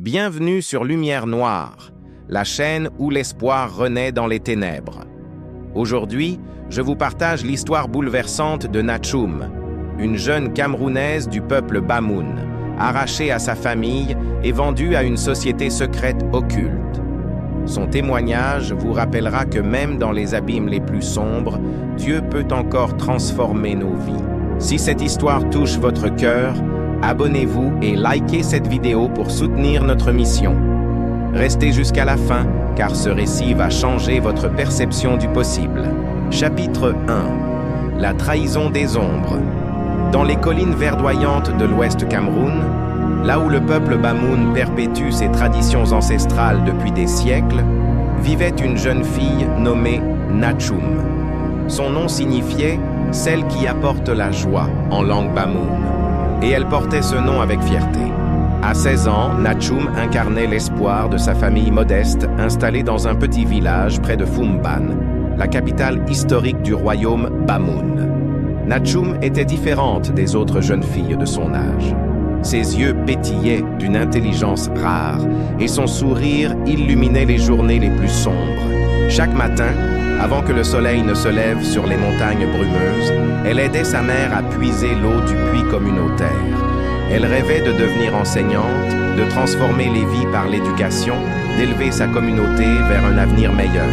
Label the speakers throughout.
Speaker 1: Bienvenue sur Lumière Noire, la chaîne où l'espoir renaît dans les ténèbres. Aujourd'hui, je vous partage l'histoire bouleversante de Nachoum, une jeune Camerounaise du peuple Bamoun, arrachée à sa famille et vendue à une société secrète occulte. Son témoignage vous rappellera que même dans les abîmes les plus sombres, Dieu peut encore transformer nos vies. Si cette histoire touche votre cœur, abonnez-vous et likez cette vidéo pour soutenir notre mission. Restez jusqu'à la fin, car ce récit va changer votre perception du possible. Chapitre 1. La trahison des ombres. Dans les collines verdoyantes de l'Ouest Cameroun, là où le peuple Bamoun perpétue ses traditions ancestrales depuis des siècles, vivait une jeune fille nommée Nachoum. Son nom signifiait « celle qui apporte la joie » en langue Bamoun, et elle portait ce nom avec fierté. À 16 ans, Nachoum incarnait l'espoir de sa famille modeste installée dans un petit village près de Foumban, la capitale historique du royaume Bamoun. Nachoum était différente des autres jeunes filles de son âge. Ses yeux pétillaient d'une intelligence rare et son sourire illuminait les journées les plus sombres. Chaque matin, avant que le soleil ne se lève sur les montagnes brumeuses, elle aidait sa mère à puiser l'eau du puits communautaire. Elle rêvait de devenir enseignante, de transformer les vies par l'éducation, d'élever sa communauté vers un avenir meilleur.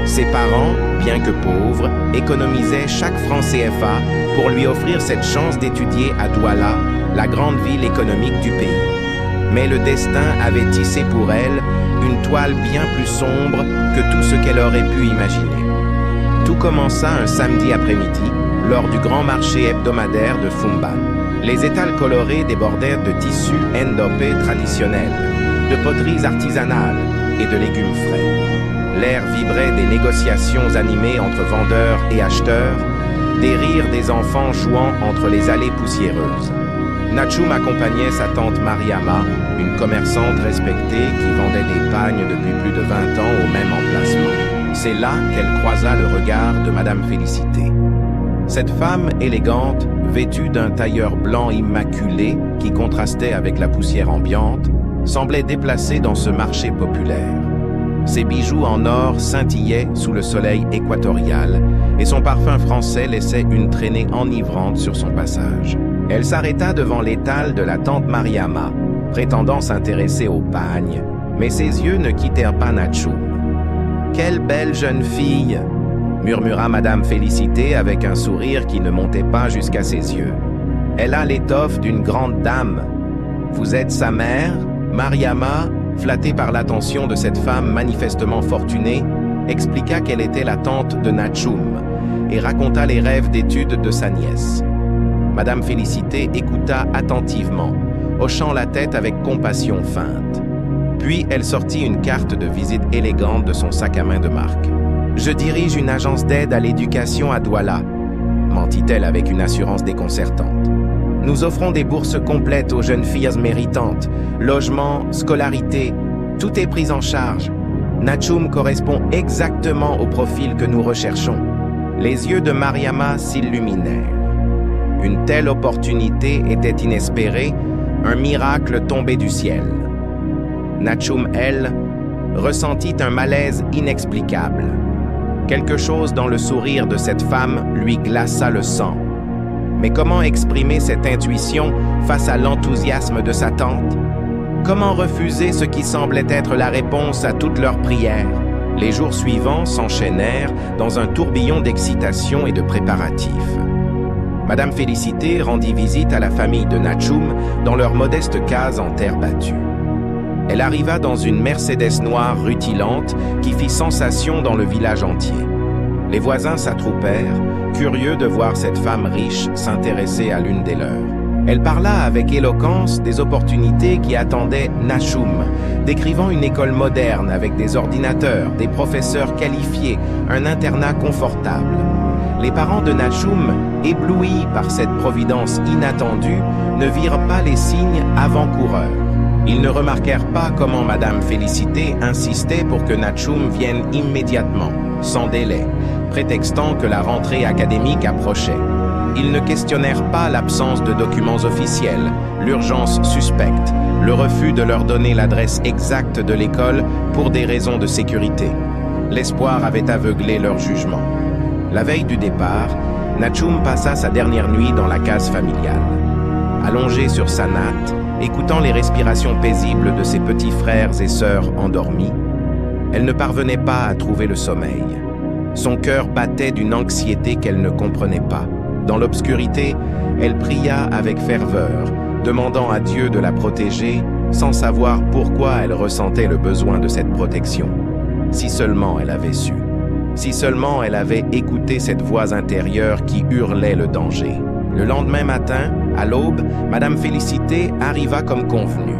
Speaker 1: Ses parents, bien que pauvres, économisaient chaque franc CFA pour lui offrir cette chance d'étudier à Douala, la grande ville économique du pays. Mais le destin avait tissé pour elle une toile bien plus sombre que tout ce qu'elle aurait pu imaginer. Tout commença un samedi après-midi, lors du grand marché hebdomadaire de Foumban. Les étals colorés débordèrent de tissus ndopé traditionnels, de poteries artisanales et de légumes frais. L'air vibrait des négociations animées entre vendeurs et acheteurs, des rires des enfants jouant entre les allées poussiéreuses. Nachoum accompagnait sa tante Mariama, une commerçante respectée qui vendait des pagnes depuis plus de 20 ans au même emplacement. C'est là qu'elle croisa le regard de Madame Félicité. Cette femme élégante, vêtue d'un tailleur blanc immaculé qui contrastait avec la poussière ambiante, semblait déplacée dans ce marché populaire. Ses bijoux en or scintillaient sous le soleil équatorial et son parfum français laissait une traînée enivrante sur son passage. Elle s'arrêta devant l'étal de la tante Mariama, prétendant s'intéresser aux pagnes, mais ses yeux ne quittèrent pas Nachoum. « Quelle belle jeune fille !» murmura Madame Félicité avec un sourire qui ne montait pas jusqu'à ses yeux. « Elle a l'étoffe d'une grande dame. Vous êtes sa mère ?» Mariama, flattée par l'attention de cette femme manifestement fortunée, expliqua qu'elle était la tante de Nachoum et raconta les rêves d'études de sa nièce. Madame Félicité écouta attentivement, hochant la tête avec compassion feinte. Puis elle sortit une carte de visite élégante de son sac à main de marque. « Je dirige une agence d'aide à l'éducation à Douala », mentit-elle avec une assurance déconcertante. « Nous offrons des bourses complètes aux jeunes filles méritantes, logement, scolarité, tout est pris en charge. Nachoum correspond exactement au profil que nous recherchons. » Les yeux de Mariama s'illuminèrent. Une telle opportunité était inespérée, un miracle tombé du ciel. Nachoum, elle, ressentit un malaise inexplicable. Quelque chose dans le sourire de cette femme lui glaça le sang. Mais comment exprimer cette intuition face à l'enthousiasme de sa tante? Comment refuser ce qui semblait être la réponse à toutes leurs prières? Les jours suivants s'enchaînèrent dans un tourbillon d'excitation et de préparatifs. Madame Félicité rendit visite à la famille de Nachoum dans leur modeste case en terre battue. Elle arriva dans une Mercedes noire rutilante qui fit sensation dans le village entier. Les voisins s'attroupèrent, curieux de voir cette femme riche s'intéresser à l'une des leurs. Elle parla avec éloquence des opportunités qui attendaient Nachoum, décrivant une école moderne avec des ordinateurs, des professeurs qualifiés, un internat confortable. Les parents de Nachoum, éblouis par cette providence inattendue, ne virent pas les signes avant-coureurs. Ils ne remarquèrent pas comment Madame Félicité insistait pour que Nachoum vienne immédiatement, sans délai, prétextant que la rentrée académique approchait. Ils ne questionnèrent pas l'absence de documents officiels, l'urgence suspecte, le refus de leur donner l'adresse exacte de l'école pour des raisons de sécurité. L'espoir avait aveuglé leur jugement. La veille du départ, Nachum passa sa dernière nuit dans la case familiale. Allongée sur sa natte, écoutant les respirations paisibles de ses petits frères et sœurs endormis, elle ne parvenait pas à trouver le sommeil. Son cœur battait d'une anxiété qu'elle ne comprenait pas. Dans l'obscurité, elle pria avec ferveur, demandant à Dieu de la protéger, sans savoir pourquoi elle ressentait le besoin de cette protection. Si seulement elle avait su. Si seulement elle avait écouté cette voix intérieure qui hurlait le danger. Le lendemain matin, à l'aube, Madame Félicité arriva comme convenu.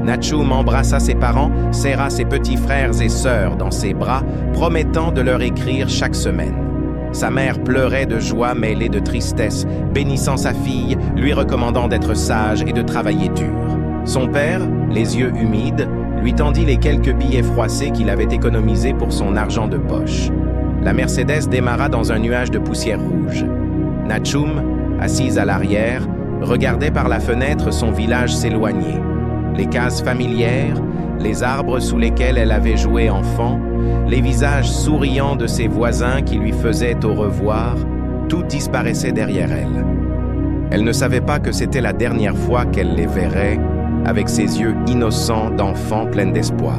Speaker 1: Nachum embrassa ses parents, serra ses petits frères et sœurs dans ses bras, promettant de leur écrire chaque semaine. Sa mère pleurait de joie mêlée de tristesse, bénissant sa fille, lui recommandant d'être sage et de travailler dur. Son père, les yeux humides, lui tendit les quelques billets froissés qu'il avait économisés pour son argent de poche. La Mercedes démarra dans un nuage de poussière rouge. Nachum, assise à l'arrière, regardait par la fenêtre son village s'éloigner. Les cases familières, les arbres sous lesquels elle avait joué enfant, les visages souriants de ses voisins qui lui faisaient au revoir, tout disparaissait derrière elle. Elle ne savait pas que c'était la dernière fois qu'elle les verrait, avec ses yeux innocents d'enfant pleine d'espoir.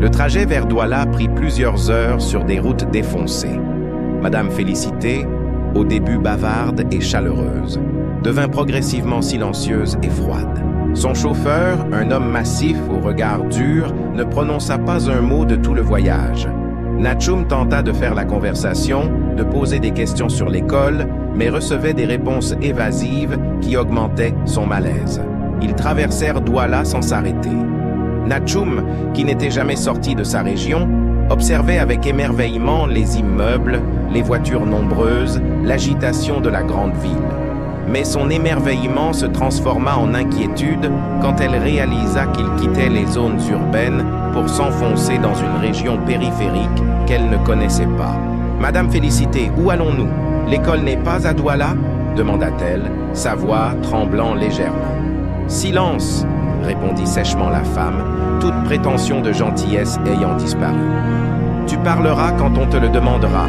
Speaker 1: Le trajet vers Douala prit plusieurs heures sur des routes défoncées. Madame Félicité, au début bavarde et chaleureuse, devint progressivement silencieuse et froide. Son chauffeur, un homme massif au regard dur, ne prononça pas un mot de tout le voyage. Nachum tenta de faire la conversation, de poser des questions sur l'école, mais recevait des réponses évasives qui augmentaient son malaise. Ils traversèrent Douala sans s'arrêter. Nachum, qui n'était jamais sorti de sa région, observait avec émerveillement les immeubles, les voitures nombreuses, l'agitation de la grande ville. Mais son émerveillement se transforma en inquiétude quand elle réalisa qu'il quittait les zones urbaines pour s'enfoncer dans une région périphérique qu'elle ne connaissait pas. « Madame Félicité, où allons-nous? L'école n'est pas à Douala ?» demanda-t-elle, sa voix tremblant légèrement. « Silence !» répondit sèchement la femme, toute prétention de gentillesse ayant disparu. « Tu parleras quand on te le demandera. »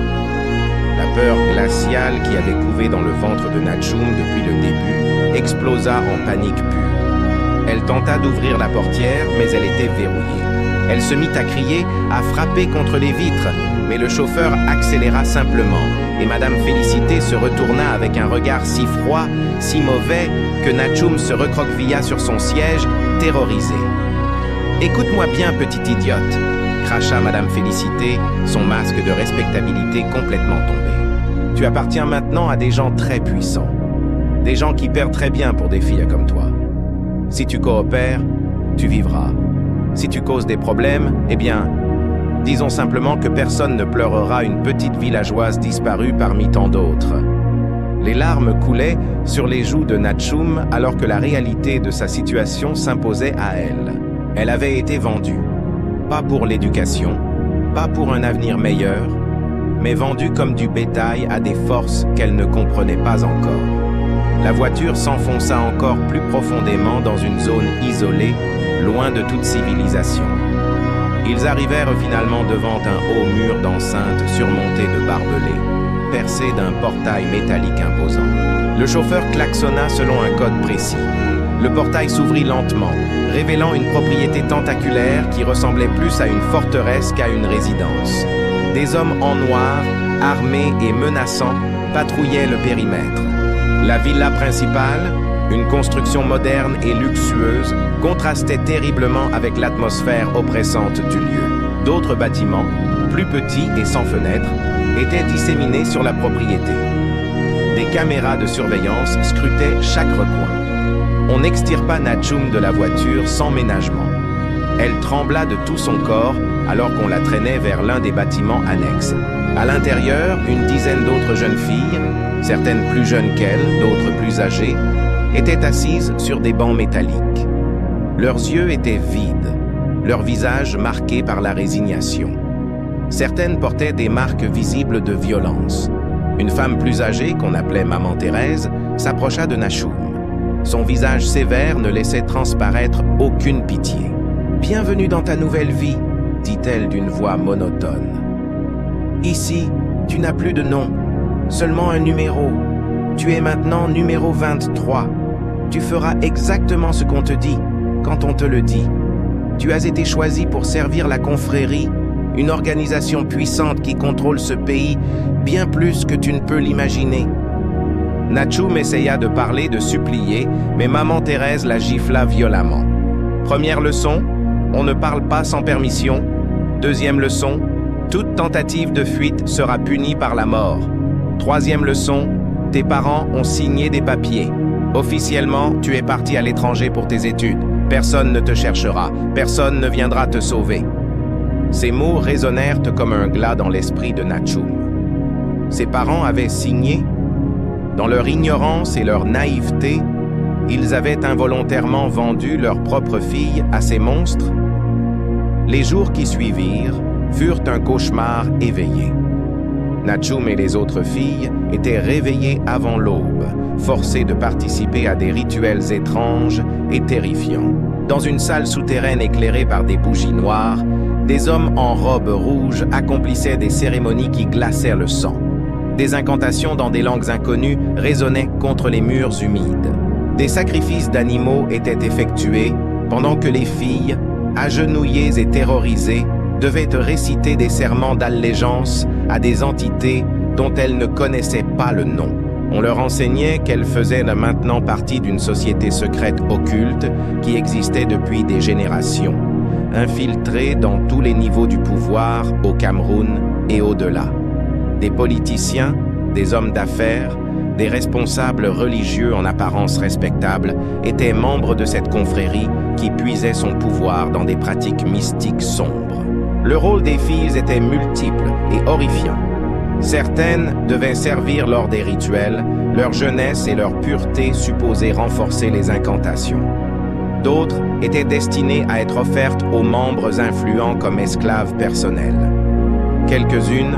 Speaker 1: La peur glaciale qui avait couvé dans le ventre de Nachum depuis le début explosa en panique pure. Elle tenta d'ouvrir la portière, mais elle était verrouillée. Elle se mit à crier, à frapper contre les vitres, mais le chauffeur accéléra simplement, et Madame Félicité se retourna avec un regard si froid, si mauvais, que Nachum se recroquevilla sur son siège, terrorisé. « Écoute-moi bien, petite idiote !» cracha Madame Félicité, son masque de respectabilité complètement tombé. « Tu appartiens maintenant à des gens très puissants, des gens qui perdent très bien pour des filles comme toi. Si tu coopères, tu vivras. Si tu causes des problèmes, eh bien, disons simplement que personne ne pleurera une petite villageoise disparue parmi tant d'autres. » Les larmes coulaient sur les joues de Nachum alors que la réalité de sa situation s'imposait à elle. Elle avait été vendue. Pas pour l'éducation, pas pour un avenir meilleur, mais vendue comme du bétail à des forces qu'elle ne comprenait pas encore. La voiture s'enfonça encore plus profondément dans une zone isolée, loin de toute civilisation. Ils arrivèrent finalement devant un haut mur d'enceinte surmonté de barbelés, percé d'un portail métallique imposant. Le chauffeur klaxonna selon un code précis. Le portail s'ouvrit lentement, révélant une propriété tentaculaire qui ressemblait plus à une forteresse qu'à une résidence. Des hommes en noir, armés et menaçants, patrouillaient le périmètre. La villa principale, une construction moderne et luxueuse, contrastait terriblement avec l'atmosphère oppressante du lieu. D'autres bâtiments, plus petits et sans fenêtres, étaient disséminés sur la propriété. Des caméras de surveillance scrutaient chaque recoin. On n'extirpa Nachum de la voiture sans ménagement. Elle trembla de tout son corps alors qu'on la traînait vers l'un des bâtiments annexes. À l'intérieur, une dizaine d'autres jeunes filles, certaines plus jeunes qu'elle, d'autres plus âgées, étaient assises sur des bancs métalliques. Leurs yeux étaient vides, leurs visages marqués par la résignation. Certaines portaient des marques visibles de violence. Une femme plus âgée, qu'on appelait Maman Thérèse, s'approcha de Nachoum. Son visage sévère ne laissait transparaître aucune pitié. « Bienvenue dans ta nouvelle vie », dit-elle d'une voix monotone. « Ici, tu n'as plus de nom, seulement un numéro. Tu es maintenant numéro 23. Tu feras exactement ce qu'on te dit, quand on te le dit. Tu as été choisi pour servir la confrérie, une organisation puissante qui contrôle ce pays bien plus que tu ne peux l'imaginer. » Nachoum essaya de parler, de supplier, mais Maman Thérèse la gifla violemment. Première leçon, on ne parle pas sans permission. Deuxième leçon, toute tentative de fuite sera punie par la mort. Troisième leçon, tes parents ont signé des papiers. Officiellement, tu es parti à l'étranger pour tes études. Personne ne te cherchera, personne ne viendra te sauver. Ces mots résonnèrent comme un glas dans l'esprit de Nachoum. Ses parents avaient signé. Dans leur ignorance et leur naïveté, ils avaient involontairement vendu leur propre fille à ces monstres. Les jours qui suivirent furent un cauchemar éveillé. Nachoum et les autres filles étaient réveillées avant l'aube, forcées de participer à des rituels étranges et terrifiants. Dans une salle souterraine éclairée par des bougies noires, des hommes en robes rouges accomplissaient des cérémonies qui glacèrent le sang. Des incantations dans des langues inconnues résonnaient contre les murs humides. Des sacrifices d'animaux étaient effectués pendant que les filles, agenouillées et terrorisées, devaient réciter des serments d'allégeance à des entités dont elles ne connaissaient pas le nom. On leur enseignait qu'elles faisaient maintenant partie d'une société secrète occulte qui existait depuis des générations, infiltrée dans tous les niveaux du pouvoir au Cameroun et au-delà. Des politiciens, des hommes d'affaires, des responsables religieux en apparence respectables étaient membres de cette confrérie qui puisait son pouvoir dans des pratiques mystiques sombres. Le rôle des filles était multiple et horrifiant. Certaines devaient servir lors des rituels, leur jeunesse et leur pureté supposées renforcer les incantations. D'autres étaient destinées à être offertes aux membres influents comme esclaves personnels. Quelques-unes,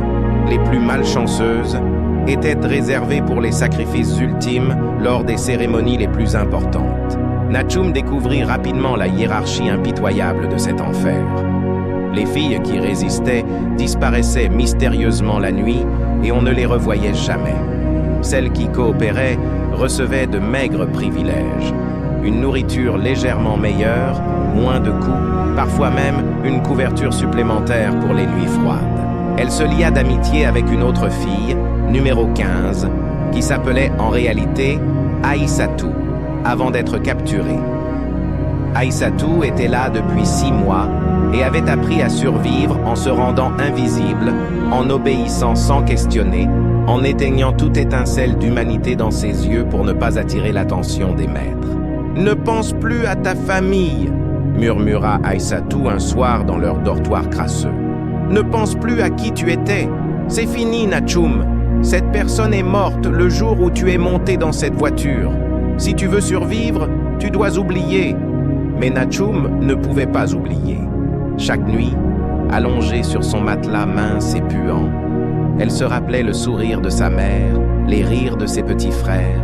Speaker 1: les plus malchanceuses, étaient réservées pour les sacrifices ultimes lors des cérémonies les plus importantes. Nachoum découvrit rapidement la hiérarchie impitoyable de cet enfer. Les filles qui résistaient disparaissaient mystérieusement la nuit et on ne les revoyait jamais. Celles qui coopéraient recevaient de maigres privilèges. Une nourriture légèrement meilleure, moins de coups, parfois même une couverture supplémentaire pour les nuits froides. Elle se lia d'amitié avec une autre fille, numéro 15, qui s'appelait en réalité Aïssatou, avant d'être capturée. Aïssatou était là depuis 6 mois et avait appris à survivre en se rendant invisible, en obéissant sans questionner, en éteignant toute étincelle d'humanité dans ses yeux pour ne pas attirer l'attention des maîtres. « Ne pense plus à ta famille !» murmura Aïssatou un soir dans leur dortoir crasseux. « Ne pense plus à qui tu étais. C'est fini, Nachoum. Cette personne est morte le jour où tu es monté dans cette voiture. Si tu veux survivre, tu dois oublier. » Mais Nachoum ne pouvait pas oublier. Chaque nuit, allongée sur son matelas mince et puant, elle se rappelait le sourire de sa mère, les rires de ses petits frères,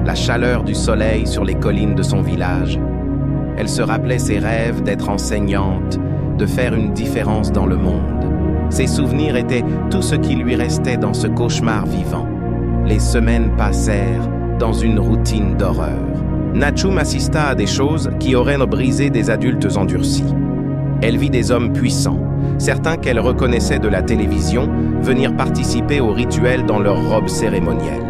Speaker 1: la chaleur du soleil sur les collines de son village. Elle se rappelait ses rêves d'être enseignante, de faire une différence dans le monde. Ses souvenirs étaient tout ce qui lui restait dans ce cauchemar vivant. Les semaines passèrent dans une routine d'horreur. Nachoum assista à des choses qui auraient brisé des adultes endurcis. Elle vit des hommes puissants, certains qu'elle reconnaissait de la télévision, venir participer aux rituels dans leurs robes cérémonielles.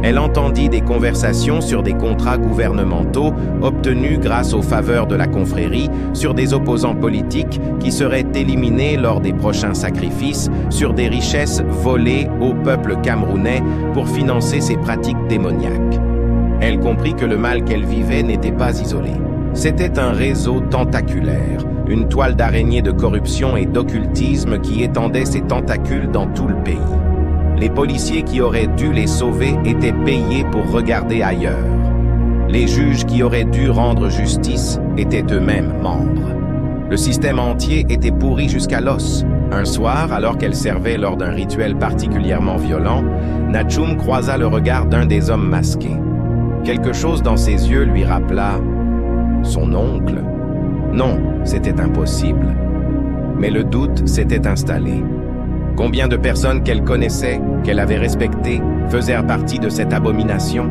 Speaker 1: Elle entendit des conversations sur des contrats gouvernementaux obtenus grâce aux faveurs de la confrérie, sur des opposants politiques qui seraient éliminés lors des prochains sacrifices, sur des richesses volées au peuple camerounais pour financer ses pratiques démoniaques. Elle comprit que le mal qu'elle vivait n'était pas isolé. C'était un réseau tentaculaire, une toile d'araignée de corruption et d'occultisme qui étendait ses tentacules dans tout le pays. Les policiers qui auraient dû les sauver étaient payés pour regarder ailleurs. Les juges qui auraient dû rendre justice étaient eux-mêmes membres. Le système entier était pourri jusqu'à l'os. Un soir, alors qu'elle servait lors d'un rituel particulièrement violent, Nachum croisa le regard d'un des hommes masqués. Quelque chose dans ses yeux lui rappela son oncle. Non, c'était impossible. Mais le doute s'était installé. Combien de personnes qu'elle connaissait, qu'elle avait respectées, faisaient partie de cette abomination?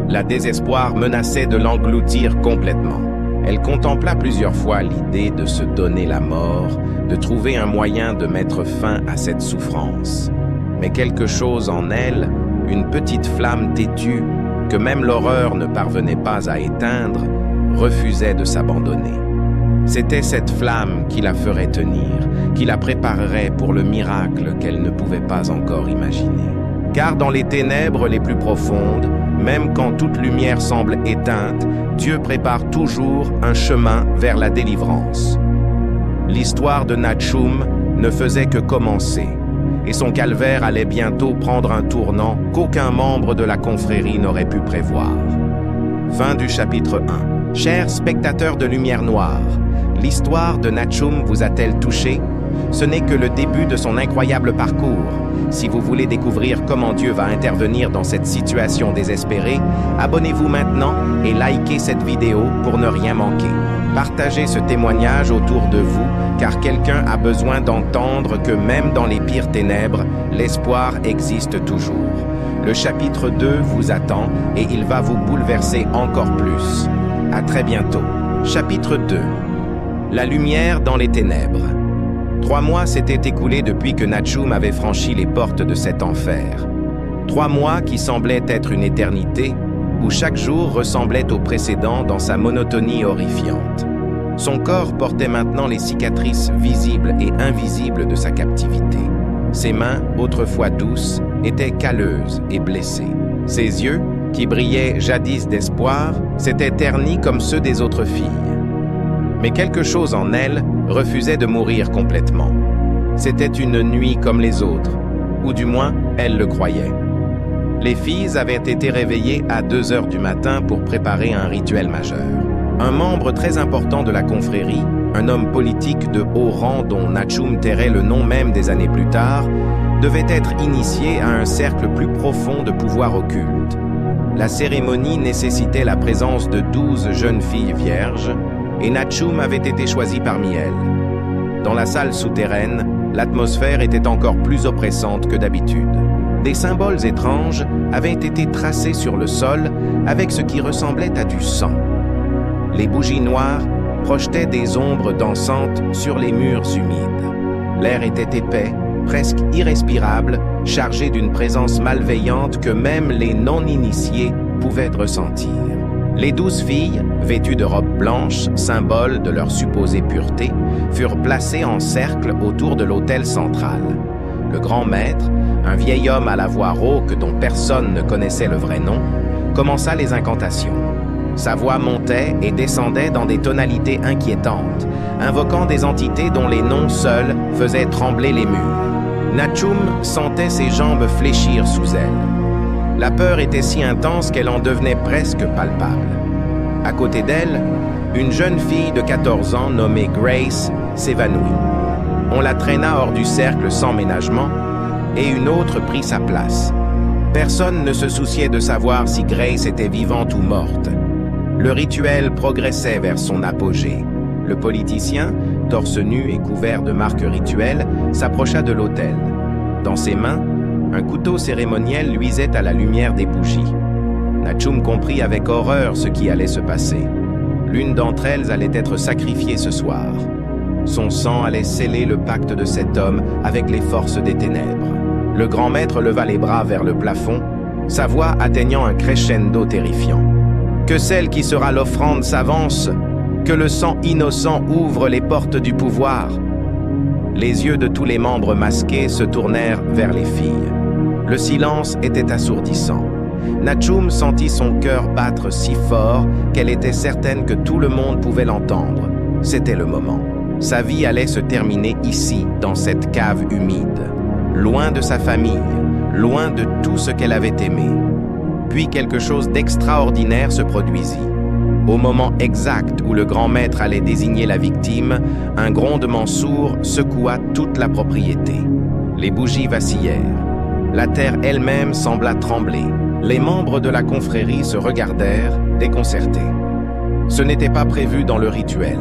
Speaker 1: La désespoir menaçait de l'engloutir complètement. Elle contempla plusieurs fois l'idée de se donner la mort, de trouver un moyen de mettre fin à cette souffrance. Mais quelque chose en elle, une petite flamme têtue, que même l'horreur ne parvenait pas à éteindre, refusait de s'abandonner. C'était cette flamme qui la ferait tenir, qui la préparerait pour le miracle qu'elle ne pouvait pas encore imaginer. Car dans les ténèbres les plus profondes, même quand toute lumière semble éteinte, Dieu prépare toujours un chemin vers la délivrance. L'histoire de Nachum ne faisait que commencer, et son calvaire allait bientôt prendre un tournant qu'aucun membre de la confrérie n'aurait pu prévoir. Fin du chapitre 1. Chers spectateurs de Lumière Noire, l'histoire de Nachum vous a-t-elle touché? Ce n'est que le début de son incroyable parcours. Si vous voulez découvrir comment Dieu va intervenir dans cette situation désespérée, abonnez-vous maintenant et likez cette vidéo pour ne rien manquer. Partagez ce témoignage autour de vous, car quelqu'un a besoin d'entendre que même dans les pires ténèbres, l'espoir existe toujours. Le chapitre 2 vous attend et il va vous bouleverser encore plus. À très bientôt. Chapitre 2. La lumière dans les ténèbres. 3 mois s'étaient écoulés depuis que Nachum avait franchi les portes de cet enfer. 3 mois qui semblaient être une éternité, où chaque jour ressemblait au précédent dans sa monotonie horrifiante. Son corps portait maintenant les cicatrices visibles et invisibles de sa captivité. Ses mains, autrefois douces, étaient calleuses et blessées. Ses yeux, qui brillaient jadis d'espoir, s'étaient ternis comme ceux des autres filles. Mais quelque chose en elle refusait de mourir complètement. C'était une nuit comme les autres, ou du moins, elle le croyait. Les filles avaient été réveillées à 2 heures du matin pour préparer un rituel majeur. Un membre très important de la confrérie, un homme politique de haut rang dont Nachum tairait le nom même des années plus tard, devait être initié à un cercle plus profond de pouvoir occulte. La cérémonie nécessitait la présence de 12 jeunes filles vierges, et Nachum avait été choisi parmi elles. Dans la salle souterraine, l'atmosphère était encore plus oppressante que d'habitude. Des symboles étranges avaient été tracés sur le sol avec ce qui ressemblait à du sang. Les bougies noires projetaient des ombres dansantes sur les murs humides. L'air était épais, presque irrespirable, chargé d'une présence malveillante que même les non-initiés pouvaient ressentir. Les 12 filles, vêtues de robes blanches, symbole de leur supposée pureté, furent placées en cercle autour de l'autel central. Le grand maître, un vieil homme à la voix rauque dont personne ne connaissait le vrai nom, commença les incantations. Sa voix montait et descendait dans des tonalités inquiétantes, invoquant des entités dont les noms seuls faisaient trembler les murs. Nachum sentait ses jambes fléchir sous elle. La peur était si intense qu'elle en devenait presque palpable. À côté d'elle, une jeune fille de 14 ans nommée Grace s'évanouit. On la traîna hors du cercle sans ménagement, et une autre prit sa place. Personne ne se souciait de savoir si Grace était vivante ou morte. Le rituel progressait vers son apogée. Le politicien, torse nu et couvert de marques rituelles, s'approcha de l'autel. Dans ses mains, un couteau cérémoniel luisait à la lumière des bougies. Nachum comprit avec horreur ce qui allait se passer. L'une d'entre elles allait être sacrifiée ce soir. Son sang allait sceller le pacte de cet homme avec les forces des ténèbres. Le grand maître leva les bras vers le plafond, sa voix atteignant un crescendo terrifiant. Que celle qui sera l'offrande s'avance, que le sang innocent ouvre les portes du pouvoir. Les yeux de tous les membres masqués se tournèrent vers les filles. Le silence était assourdissant. Nachum sentit son cœur battre si fort qu'elle était certaine que tout le monde pouvait l'entendre. C'était le moment. Sa vie allait se terminer ici, dans cette cave humide, loin de sa famille, loin de tout ce qu'elle avait aimé. Puis quelque chose d'extraordinaire se produisit. Au moment exact où le grand maître allait désigner la victime, un grondement sourd secoua toute la propriété. Les bougies vacillèrent. La terre elle-même sembla trembler. Les membres de la confrérie se regardèrent, déconcertés. Ce n'était pas prévu dans le rituel.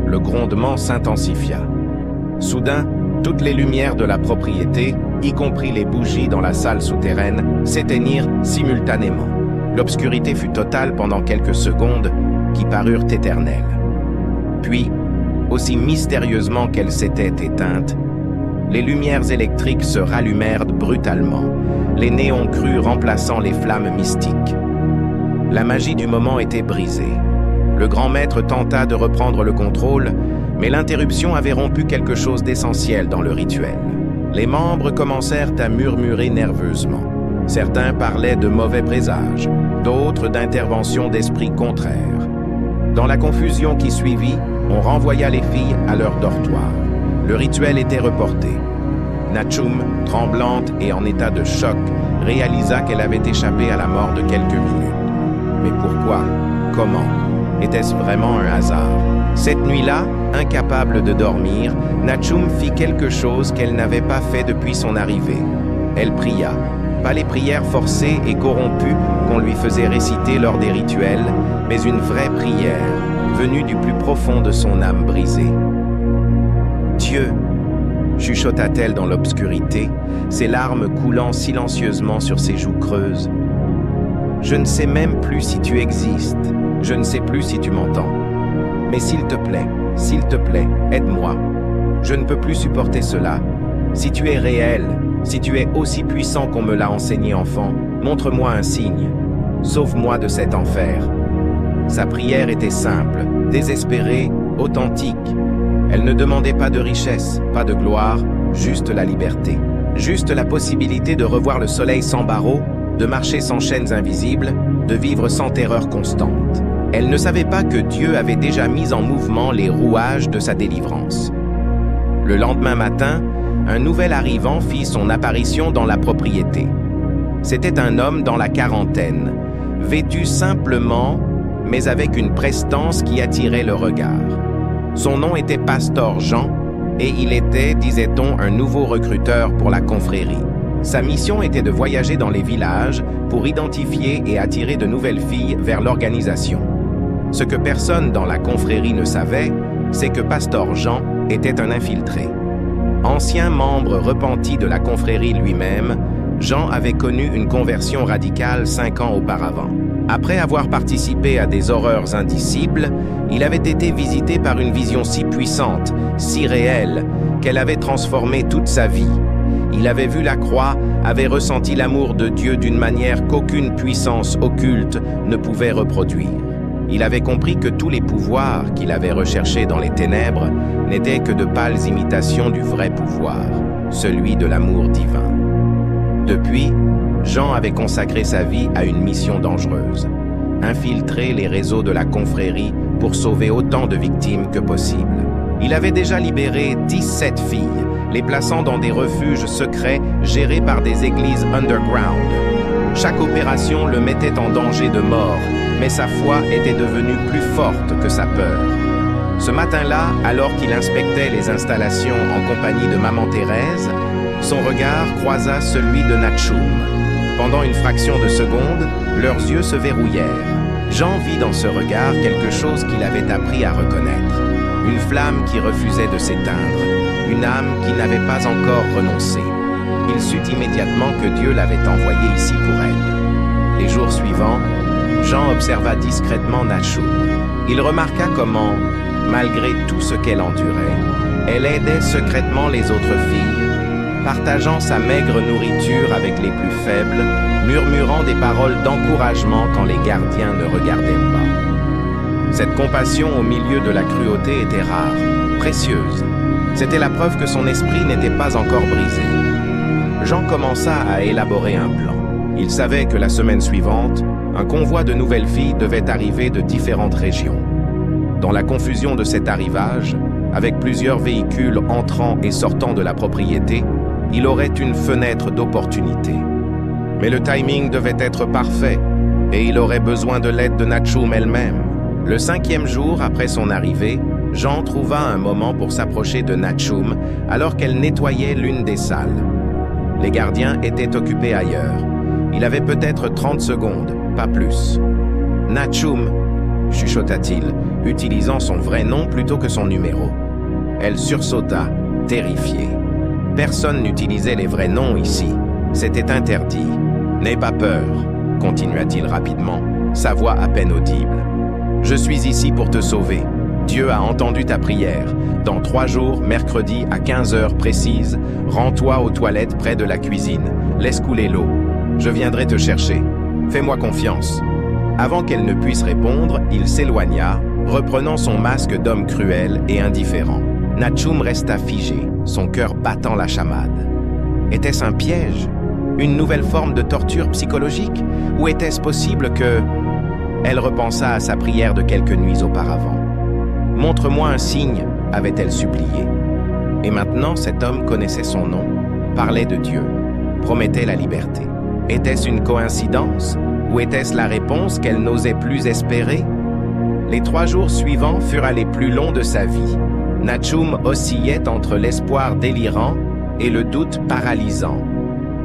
Speaker 1: Le grondement s'intensifia. Soudain, toutes les lumières de la propriété, y compris les bougies dans la salle souterraine, s'éteignirent simultanément. L'obscurité fut totale pendant quelques secondes qui parurent éternelles. Puis, aussi mystérieusement qu'elles s'étaient éteintes, les lumières électriques se rallumèrent brutalement, les néons crus remplaçant les flammes mystiques. La magie du moment était brisée. Le grand maître tenta de reprendre le contrôle, mais l'interruption avait rompu quelque chose d'essentiel dans le rituel. Les membres commencèrent à murmurer nerveusement. Certains parlaient de mauvais présages, d'autres d'interventions d'esprits contraires. Dans la confusion qui suivit, on renvoya les filles à leur dortoir. Le rituel était reporté. Natchoum, tremblante et en état de choc, réalisa qu'elle avait échappé à la mort de quelques minutes. Mais pourquoi? Comment? Était-ce vraiment un hasard? Cette nuit-là, incapable de dormir, Natchoum fit quelque chose qu'elle n'avait pas fait depuis son arrivée. Elle pria. Pas les prières forcées et corrompues qu'on lui faisait réciter lors des rituels, mais une vraie prière, venue du plus profond de son âme brisée. « Dieu !» chuchota-t-elle dans l'obscurité, ses larmes coulant silencieusement sur ses joues creuses. « Je ne sais même plus si tu existes, je ne sais plus si tu m'entends. Mais s'il te plaît, aide-moi. Je ne peux plus supporter cela. Si tu es réel, si tu es aussi puissant qu'on me l'a enseigné enfant, montre-moi un signe. Sauve-moi de cet enfer. » Sa prière était simple, désespérée, authentique. Elle ne demandait pas de richesse, pas de gloire, juste la liberté. Juste la possibilité de revoir le soleil sans barreaux, de marcher sans chaînes invisibles, de vivre sans terreur constante. Elle ne savait pas que Dieu avait déjà mis en mouvement les rouages de sa délivrance. Le lendemain matin, un nouvel arrivant fit son apparition dans la propriété. C'était un homme dans la quarantaine, vêtu simplement, mais avec une prestance qui attirait le regard. Son nom était Pasteur Jean, et il était, disait-on, un nouveau recruteur pour la confrérie. Sa mission était de voyager dans les villages pour identifier et attirer de nouvelles filles vers l'organisation. Ce que personne dans la confrérie ne savait, c'est que Pasteur Jean était un infiltré. Ancien membre repenti de la confrérie lui-même, Jean avait connu une conversion radicale 5 ans auparavant. Après avoir participé à des horreurs indicibles, il avait été visité par une vision si puissante, si réelle, qu'elle avait transformé toute sa vie. Il avait vu la croix, avait ressenti l'amour de Dieu d'une manière qu'aucune puissance occulte ne pouvait reproduire. Il avait compris que tous les pouvoirs qu'il avait recherchés dans les ténèbres n'étaient que de pâles imitations du vrai pouvoir, celui de l'amour divin. Depuis, Jean avait consacré sa vie à une mission dangereuse, infiltrer les réseaux de la confrérie pour sauver autant de victimes que possible. Il avait déjà libéré 17 filles, les plaçant dans des refuges secrets gérés par des églises underground. Chaque opération le mettait en danger de mort, mais sa foi était devenue plus forte que sa peur. Ce matin-là, alors qu'il inspectait les installations en compagnie de Maman Thérèse, son regard croisa celui de Natchoum. Pendant une fraction de seconde, leurs yeux se verrouillèrent. Jean vit dans ce regard quelque chose qu'il avait appris à reconnaître. Une flamme qui refusait de s'éteindre, une âme qui n'avait pas encore renoncé. Il sut immédiatement que Dieu l'avait envoyée ici pour elle. Les jours suivants, Jean observa discrètement Natchoum. Il remarqua comment, malgré tout ce qu'elle endurait, elle aidait secrètement les autres filles, partageant sa maigre nourriture avec les plus faibles, murmurant des paroles d'encouragement quand les gardiens ne regardaient pas. Cette compassion au milieu de la cruauté était rare, précieuse. C'était la preuve que son esprit n'était pas encore brisé. Jean commença à élaborer un plan. Il savait que la semaine suivante, un convoi de nouvelles filles devait arriver de différentes régions. Dans la confusion de cet arrivage, avec plusieurs véhicules entrant et sortant de la propriété, il aurait une fenêtre d'opportunité. Mais le timing devait être parfait, et il aurait besoin de l'aide de Natchoum elle-même. Le 5e jour après son arrivée, Jean trouva un moment pour s'approcher de Natchoum alors qu'elle nettoyait l'une des salles. Les gardiens étaient occupés ailleurs. Il avait peut-être 30 secondes, pas plus. « Natchoum !» chuchota-t-il, utilisant son vrai nom plutôt que son numéro. Elle sursauta, terrifiée. Personne n'utilisait les vrais noms ici. C'était interdit. « N'aie pas peur !» continua-t-il rapidement, sa voix à peine audible. « Je suis ici pour te sauver. Dieu a entendu ta prière. Dans 3 jours, mercredi, à 15 heures précises, rends-toi aux toilettes près de la cuisine. Laisse couler l'eau. Je viendrai te chercher. Fais-moi confiance. » Avant qu'elle ne puisse répondre, il s'éloigna, reprenant son masque d'homme cruel et indifférent. Natchoum resta figé, son cœur battant la chamade. Était-ce un piège? Une nouvelle forme de torture psychologique? Ou était-ce possible que... Elle repensa à sa prière de quelques nuits auparavant. « Montre-moi un signe », avait-elle supplié. Et maintenant, cet homme connaissait son nom, parlait de Dieu, promettait la liberté. Était-ce une coïncidence? Ou était-ce la réponse qu'elle n'osait plus espérer? Les 3 jours suivants furent les plus longs de sa vie. Natchoum oscillait entre l'espoir délirant et le doute paralysant.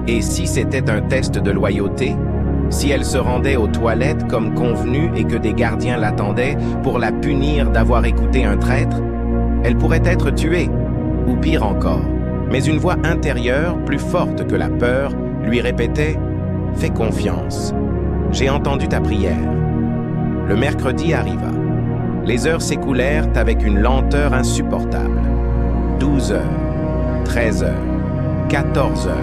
Speaker 1: Et si c'était un test de loyauté? Si elle se rendait aux toilettes comme convenu et que des gardiens l'attendaient pour la punir d'avoir écouté un traître? Elle pourrait être tuée, ou pire encore. Mais une voix intérieure, plus forte que la peur, lui répétait « Fais confiance. J'ai entendu ta prière. » Le mercredi arriva. Les heures s'écoulèrent avec une lenteur insupportable. 12 heures, 13 heures, 14 heures.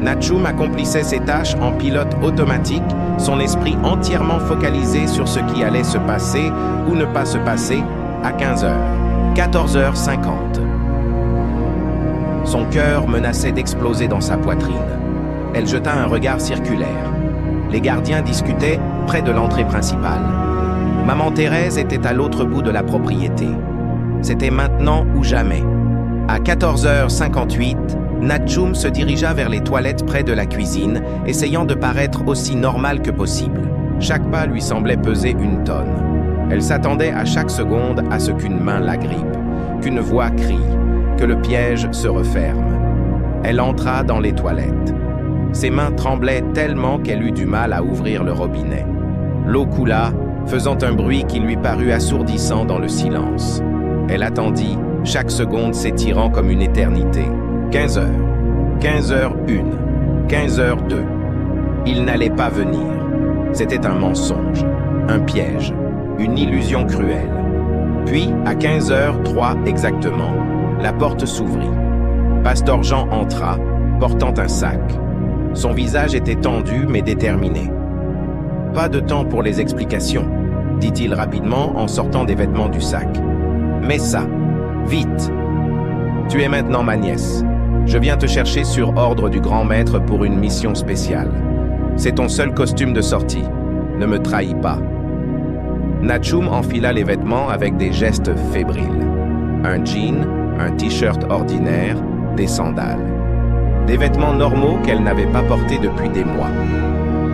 Speaker 1: Natchoum accomplissait ses tâches en pilote automatique, son esprit entièrement focalisé sur ce qui allait se passer ou ne pas se passer à 15 heures, 14h50. Son cœur menaçait d'exploser dans sa poitrine. Elle jeta un regard circulaire. Les gardiens discutaient près de l'entrée principale. Maman Thérèse était à l'autre bout de la propriété. C'était maintenant ou jamais. À 14h58, Natchoum se dirigea vers les toilettes près de la cuisine, essayant de paraître aussi normale que possible. Chaque pas lui semblait peser 1 tonne. Elle s'attendait à chaque seconde à ce qu'une main l'agrippe, qu'une voix crie, que le piège se referme. Elle entra dans les toilettes. Ses mains tremblaient tellement qu'elle eut du mal à ouvrir le robinet. L'eau coula, faisant un bruit qui lui parut assourdissant dans le silence. Elle attendit, chaque seconde s'étirant comme une éternité. 15 heures, 15h01, 15h02. Il n'allait pas venir. C'était un mensonge, un piège, une illusion cruelle. Puis, à 15h03 exactement, la porte s'ouvrit. Pasteur Jean entra, portant un sac. Son visage était tendu mais déterminé. « Pas de temps pour les explications », dit-il rapidement en sortant des vêtements du sac. « Mets ça, vite. Tu es maintenant ma nièce. Je viens te chercher sur ordre du grand maître pour une mission spéciale. C'est ton seul costume de sortie. Ne me trahis pas. » Natchoum enfila les vêtements avec des gestes fébriles. Un jean, un t-shirt ordinaire, des sandales. Des vêtements normaux qu'elle n'avait pas portés depuis des mois.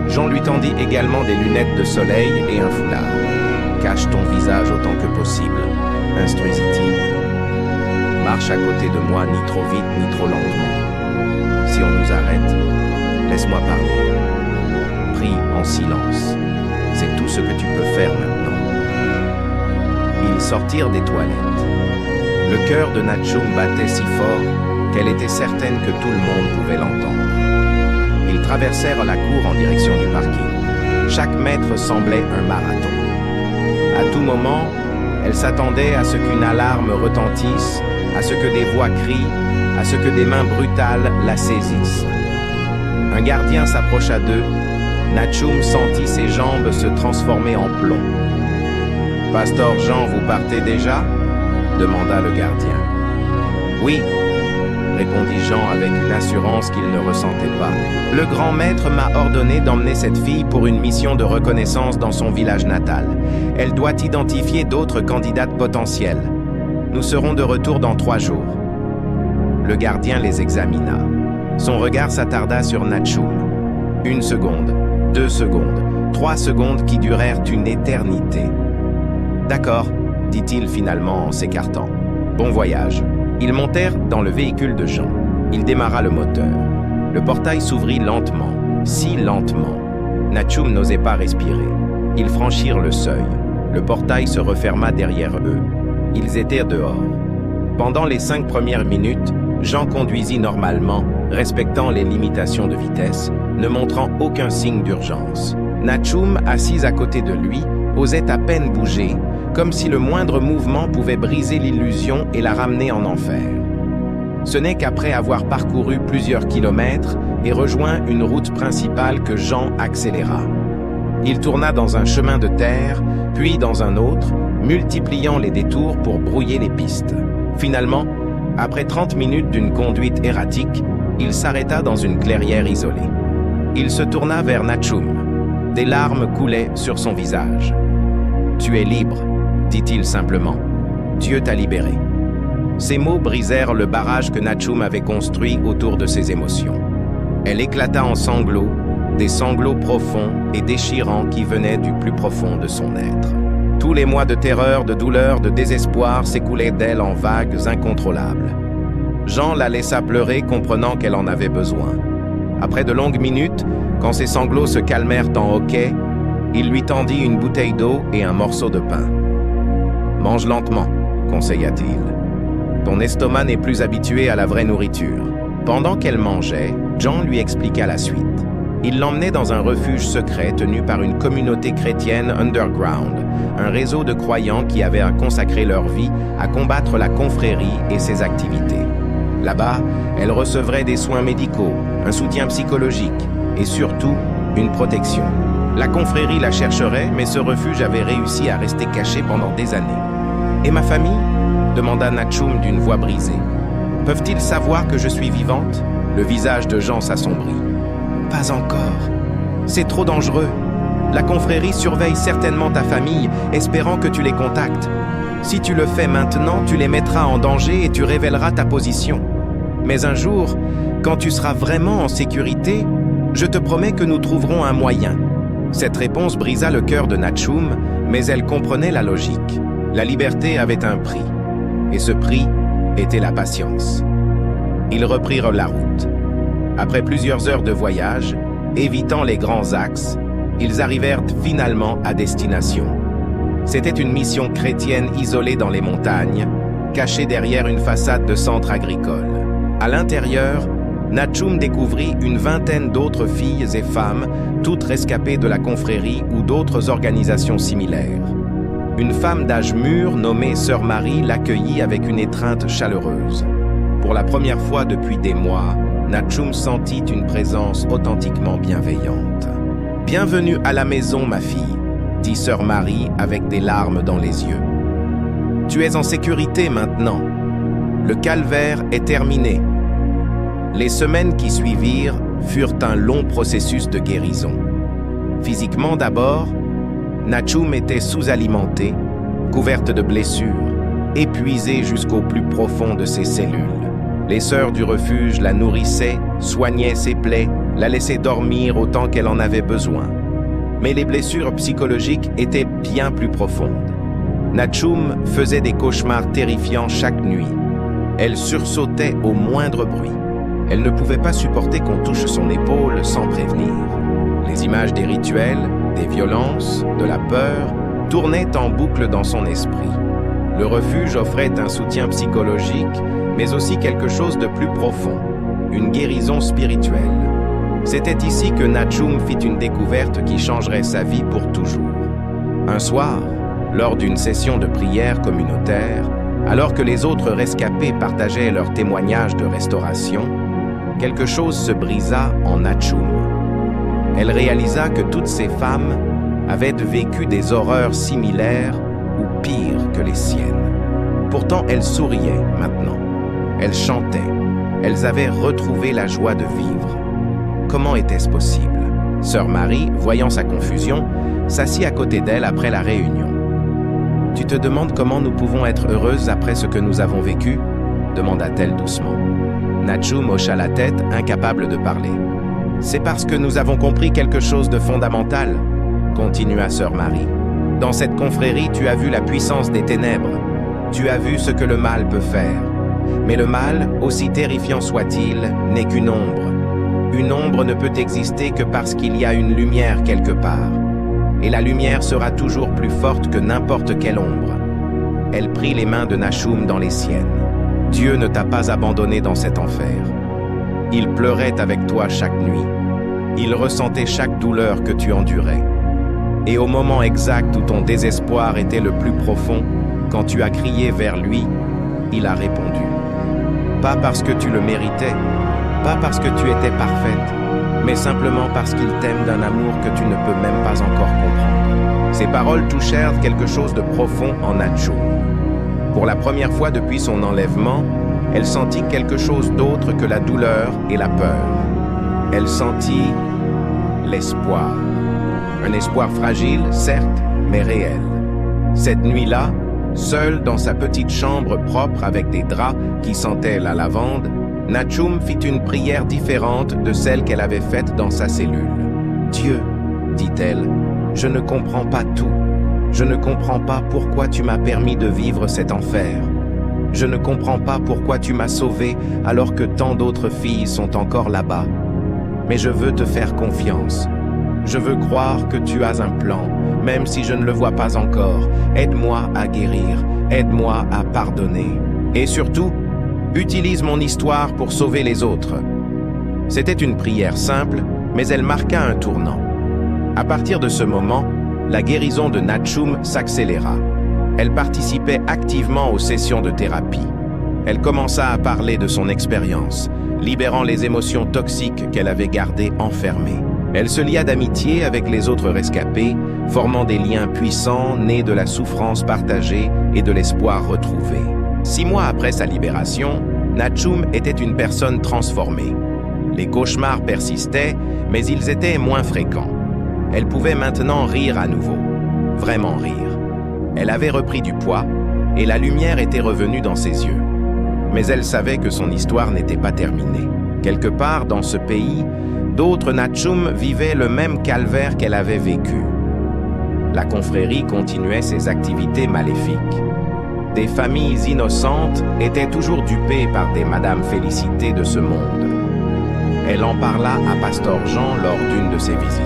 Speaker 1: Jean lui tendit également des lunettes de soleil et un foulard. « Cache ton visage autant que possible, » instruisit-il. « Marche à côté de moi ni trop vite ni trop lentement. Si on nous arrête, laisse-moi parler. Prie en silence. C'est tout ce que tu peux faire maintenant. » Ils sortirent des toilettes. Le cœur de Natchoum battait si fort qu'elle était certaine que tout le monde pouvait l'entendre. Ils traversèrent la cour en direction du parking. Chaque mètre semblait un marathon. À tout moment, elle s'attendait à ce qu'une alarme retentisse, à ce que des voix crient, à ce que des mains brutales la saisissent. Un gardien s'approcha d'eux. Natchoum sentit ses jambes se transformer en plomb. « Pasteur Jean, vous partez déjà ?» demanda le gardien. « Oui, » répondit Jean avec une assurance qu'il ne ressentait pas. « Le grand maître m'a ordonné d'emmener cette fille pour une mission de reconnaissance dans son village natal. Elle doit identifier d'autres candidates potentielles. Nous serons de retour dans 3 jours. » Le gardien les examina. Son regard s'attarda sur Natchoum. 1 seconde, 2 secondes, 3 secondes qui durèrent une éternité. D'accord, dit-il finalement en s'écartant. Bon voyage. Ils montèrent dans le véhicule de Jean. Il démarra le moteur. Le portail s'ouvrit lentement, si lentement. Natchoum n'osait pas respirer. Ils franchirent le seuil. Le portail se referma derrière eux. Ils étaient dehors. Pendant les 5 premières minutes, Jean conduisit normalement, respectant les limitations de vitesse, ne montrant aucun signe d'urgence. Natchoum, assise à côté de lui, osait à peine bouger, comme si le moindre mouvement pouvait briser l'illusion et la ramener en enfer. Ce n'est qu'après avoir parcouru plusieurs kilomètres et rejoint une route principale que Jean accéléra. Il tourna dans un chemin de terre, puis dans un autre, multipliant les détours pour brouiller les pistes. Finalement, après 30 minutes d'une conduite erratique, il s'arrêta dans une clairière isolée. Il se tourna vers Natchoum. Des larmes coulaient sur son visage. « Tu es libre », dit-il simplement. « Dieu t'a libéré. » Ces mots brisèrent le barrage que Natchoum avait construit autour de ses émotions. Elle éclata en sanglots, des sanglots profonds et déchirants qui venaient du plus profond de son être. Tous les mois de terreur, de douleur, de désespoir s'écoulaient d'elle en vagues incontrôlables. Jean la laissa pleurer, comprenant qu'elle en avait besoin. Après de longues minutes, quand ses sanglots se calmèrent en hoquet, il lui tendit une bouteille d'eau et un morceau de pain. « Mange lentement », conseilla-t-il. « Ton estomac n'est plus habitué à la vraie nourriture. » Pendant qu'elle mangeait, Jean lui expliqua la suite. Il l'emmenait dans un refuge secret tenu par une communauté chrétienne underground, un réseau de croyants qui avaient consacré leur vie à combattre la confrérie et ses activités. Là-bas, elle recevrait des soins médicaux, un soutien psychologique et surtout, une protection. La confrérie la chercherait, mais ce refuge avait réussi à rester caché pendant des années. « Et ma famille ?» demanda Natchoum d'une voix brisée. « Peuvent-ils savoir que je suis vivante ?» Le visage de Jean s'assombrit. « Pas encore. C'est trop dangereux. La confrérie surveille certainement ta famille, espérant que tu les contactes. Si tu le fais maintenant, tu les mettras en danger et tu révéleras ta position. Mais un jour, quand tu seras vraiment en sécurité, je te promets que nous trouverons un moyen. » Cette réponse brisa le cœur de Natchoum, mais elle comprenait la logique. La liberté avait un prix, et ce prix était la patience. Ils reprirent la route. Après plusieurs heures de voyage, évitant les grands axes, ils arrivèrent finalement à destination. C'était une mission chrétienne isolée dans les montagnes, cachée derrière une façade de centre agricole. À l'intérieur, Natchoum découvrit une vingtaine d'autres filles et femmes, toutes rescapées de la confrérie ou d'autres organisations similaires. Une femme d'âge mûr nommée Sœur Marie l'accueillit avec une étreinte chaleureuse. Pour la première fois depuis des mois, Natchoum sentit une présence authentiquement bienveillante. « Bienvenue à la maison, ma fille », dit Sœur Marie avec des larmes dans les yeux. « Tu es en sécurité maintenant. Le calvaire est terminé. » Les semaines qui suivirent furent un long processus de guérison. Physiquement d'abord, Natchoum était sous-alimentée, couverte de blessures, épuisée jusqu'au plus profond de ses cellules. Les sœurs du refuge la nourrissaient, soignaient ses plaies, la laissaient dormir autant qu'elle en avait besoin. Mais les blessures psychologiques étaient bien plus profondes. Natchoum faisait des cauchemars terrifiants chaque nuit. Elle sursautait au moindre bruit. Elle ne pouvait pas supporter qu'on touche son épaule sans prévenir. Les images des rituels, des violences, de la peur, tournaient en boucle dans son esprit. Le refuge offrait un soutien psychologique, mais aussi quelque chose de plus profond, une guérison spirituelle. C'était ici que Natchoum fit une découverte qui changerait sa vie pour toujours. Un soir, lors d'une session de prière communautaire, alors que les autres rescapés partageaient leurs témoignages de restauration, quelque chose se brisa en Natchoum. Elle réalisa que toutes ces femmes avaient vécu des horreurs similaires ou pires que les siennes. Pourtant, elles souriaient maintenant. Elles chantaient. Elles avaient retrouvé la joie de vivre. Comment était-ce possible? Sœur Marie, voyant sa confusion, s'assit à côté d'elle après la réunion. « Tu te demandes comment nous pouvons être heureuses après ce que nous avons vécu ?» demanda-t-elle doucement. Natchoum hocha la tête, incapable de parler. « C'est parce que nous avons compris quelque chose de fondamental, » continua Sœur Marie. « Dans cette confrérie, tu as vu la puissance des ténèbres. Tu as vu ce que le mal peut faire. Mais le mal, aussi terrifiant soit-il, n'est qu'une ombre. Une ombre ne peut exister que parce qu'il y a une lumière quelque part. Et la lumière sera toujours plus forte que n'importe quelle ombre. Elle prit les mains de Nachum dans les siennes. Dieu ne t'a pas abandonné dans cet enfer. Il pleurait avec toi chaque nuit. Il ressentait chaque douleur que tu endurais. Et au moment exact où ton désespoir était le plus profond, quand tu as crié vers lui, il a répondu. Pas parce que tu le méritais, pas parce que tu étais parfaite, mais simplement parce qu'il t'aime d'un amour que tu ne peux même pas encore comprendre. Ces paroles touchèrent quelque chose de profond en Nachum. Pour la première fois depuis son enlèvement, elle sentit quelque chose d'autre que la douleur et la peur. Elle sentit l'espoir. Un espoir fragile, certes, mais réel. Cette nuit-là, seule dans sa petite chambre propre avec des draps qui sentaient la lavande, Nachum fit une prière différente de celle qu'elle avait faite dans sa cellule. « Dieu, dit-elle, je ne comprends pas tout. Je ne comprends pas pourquoi tu m'as permis de vivre cet enfer. Je ne comprends pas pourquoi tu m'as sauvée alors que tant d'autres filles sont encore là-bas. Mais je veux te faire confiance. Je veux croire que tu as un plan, même si je ne le vois pas encore. Aide-moi à guérir, aide-moi à pardonner. Et surtout, utilise mon histoire pour sauver les autres. » C'était une prière simple, mais elle marqua un tournant. À partir de ce moment, la guérison de Nachum s'accéléra. Elle participait activement aux sessions de thérapie. Elle commença à parler de son expérience, libérant les émotions toxiques qu'elle avait gardées enfermées. Elle se lia d'amitié avec les autres rescapés, formant des liens puissants nés de la souffrance partagée et de l'espoir retrouvé. 6 mois après sa libération, Nachum était une personne transformée. Les cauchemars persistaient, mais ils étaient moins fréquents. Elle pouvait maintenant rire à nouveau, vraiment rire. Elle avait repris du poids et la lumière était revenue dans ses yeux. Mais elle savait que son histoire n'était pas terminée. Quelque part dans ce pays, d'autres Nachum vivaient le même calvaire qu'elle avait vécu. La confrérie continuait ses activités maléfiques. Des familles innocentes étaient toujours dupées par des Madame Félicité de ce monde. Elle en parla à Pasteur Jean lors d'une de ses visites.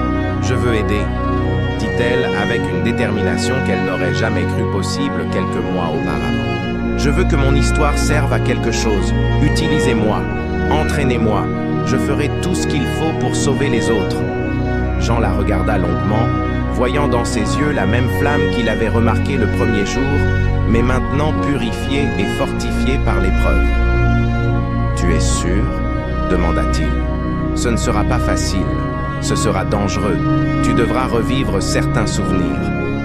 Speaker 1: « Je veux aider », dit-elle avec une détermination qu'elle n'aurait jamais cru possible quelques mois auparavant. « Je veux que mon histoire serve à quelque chose. Utilisez-moi, entraînez-moi. Je ferai tout ce qu'il faut pour sauver les autres. » Jean la regarda longuement, voyant dans ses yeux la même flamme qu'il avait remarquée le premier jour, mais maintenant purifiée et fortifiée par l'épreuve. « Tu es sûr ?» demanda-t-il. « Ce ne sera pas facile. Ce sera dangereux. Tu devras revivre certains souvenirs.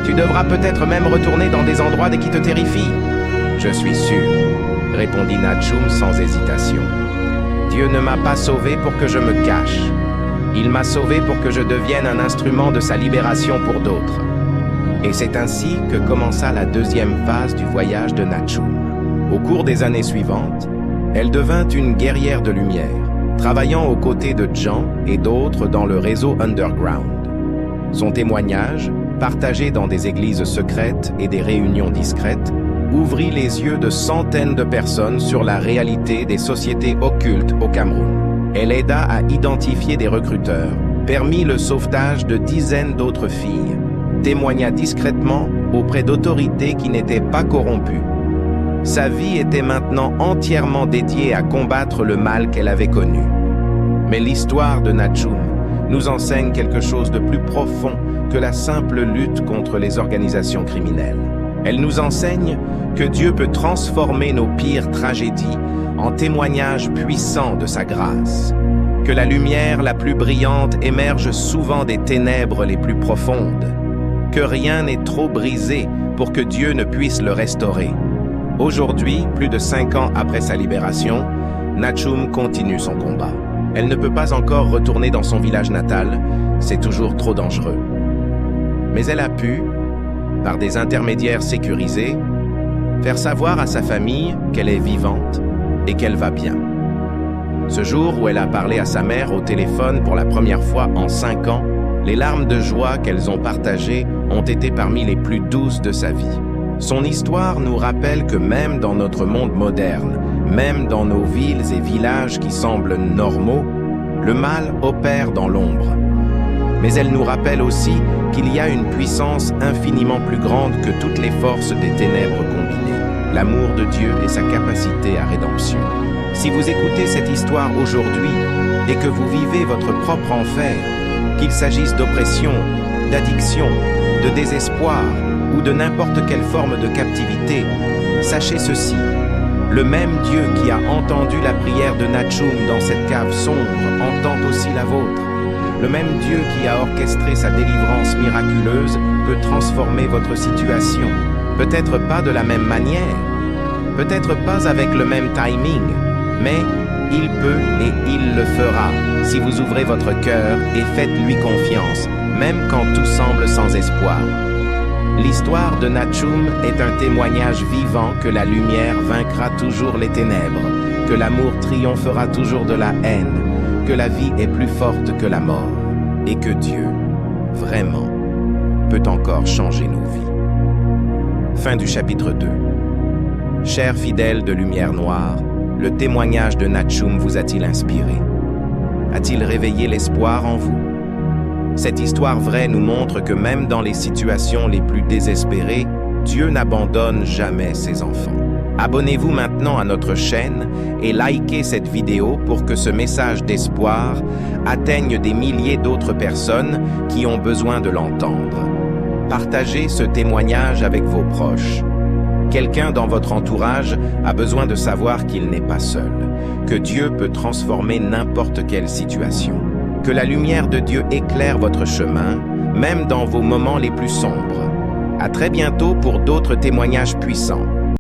Speaker 1: Tu devras peut-être même retourner dans des endroits qui te terrifient. »« Je suis sûr, » répondit Nachum sans hésitation. « Dieu ne m'a pas sauvé pour que je me cache. Il m'a sauvé pour que je devienne un instrument de sa libération pour d'autres. » Et c'est ainsi que commença la deuxième phase du voyage de Nachum. Au cours des années suivantes, elle devint une guerrière de lumière, travaillant aux côtés de Jean et d'autres dans le réseau underground. Son témoignage, partagé dans des églises secrètes et des réunions discrètes, ouvrit les yeux de centaines de personnes sur la réalité des sociétés occultes au Cameroun. Elle aida à identifier des recruteurs, permit le sauvetage de dizaines d'autres filles, témoigna discrètement auprès d'autorités qui n'étaient pas corrompues. Sa vie était maintenant entièrement dédiée à combattre le mal qu'elle avait connu. Mais l'histoire de Nachum nous enseigne quelque chose de plus profond que la simple lutte contre les organisations criminelles. Elle nous enseigne que Dieu peut transformer nos pires tragédies en témoignages puissants de sa grâce, que la lumière la plus brillante émerge souvent des ténèbres les plus profondes, que rien n'est trop brisé pour que Dieu ne puisse le restaurer. Aujourd'hui, plus de 5 ans après sa libération, Nachum continue son combat. Elle ne peut pas encore retourner dans son village natal, c'est toujours trop dangereux. Mais elle a pu, par des intermédiaires sécurisés, faire savoir à sa famille qu'elle est vivante et qu'elle va bien. Ce jour où elle a parlé à sa mère au téléphone pour la première fois en 5 ans, Les larmes de joie qu'elles ont partagées ont été parmi les plus douces de sa vie. Son histoire nous rappelle que même dans notre monde moderne, même dans nos villes et villages qui semblent normaux, le mal opère dans l'ombre. Mais elle nous rappelle aussi qu'il y a une puissance infiniment plus grande que toutes les forces des ténèbres combinées, l'amour de Dieu et sa capacité à rédemption. Si vous écoutez cette histoire aujourd'hui et que vous vivez votre propre enfer, qu'il s'agisse d'oppression, d'addiction, de désespoir ou de n'importe quelle forme de captivité, sachez ceci. Le même Dieu qui a entendu la prière de Natchoum dans cette cave sombre entend aussi la vôtre. Le même Dieu qui a orchestré sa délivrance miraculeuse peut transformer votre situation. Peut-être pas de la même manière, peut-être pas avec le même timing, mais il peut et il le fera si vous ouvrez votre cœur et faites-lui confiance, même quand tout semble sans espoir. L'histoire de Natchoum est un témoignage vivant que la lumière vaincra toujours les ténèbres, que l'amour triomphera toujours de la haine, que la vie est plus forte que la mort, et que Dieu, vraiment, peut encore changer nos vies. Fin du chapitre 2. Chers fidèles de Lumière Noire, le témoignage de Natchoum vous a-t-il inspiré? A-t-il réveillé l'espoir en vous? Cette histoire vraie nous montre que même dans les situations les plus désespérées, Dieu n'abandonne jamais ses enfants. Abonnez-vous maintenant à notre chaîne et likez cette vidéo pour que ce message d'espoir atteigne des milliers d'autres personnes qui ont besoin de l'entendre. Partagez ce témoignage avec vos proches. Quelqu'un dans votre entourage a besoin de savoir qu'il n'est pas seul, que Dieu peut transformer n'importe quelle situation. Que la lumière de Dieu éclaire votre chemin, même dans vos moments les plus sombres. À très bientôt pour d'autres témoignages puissants.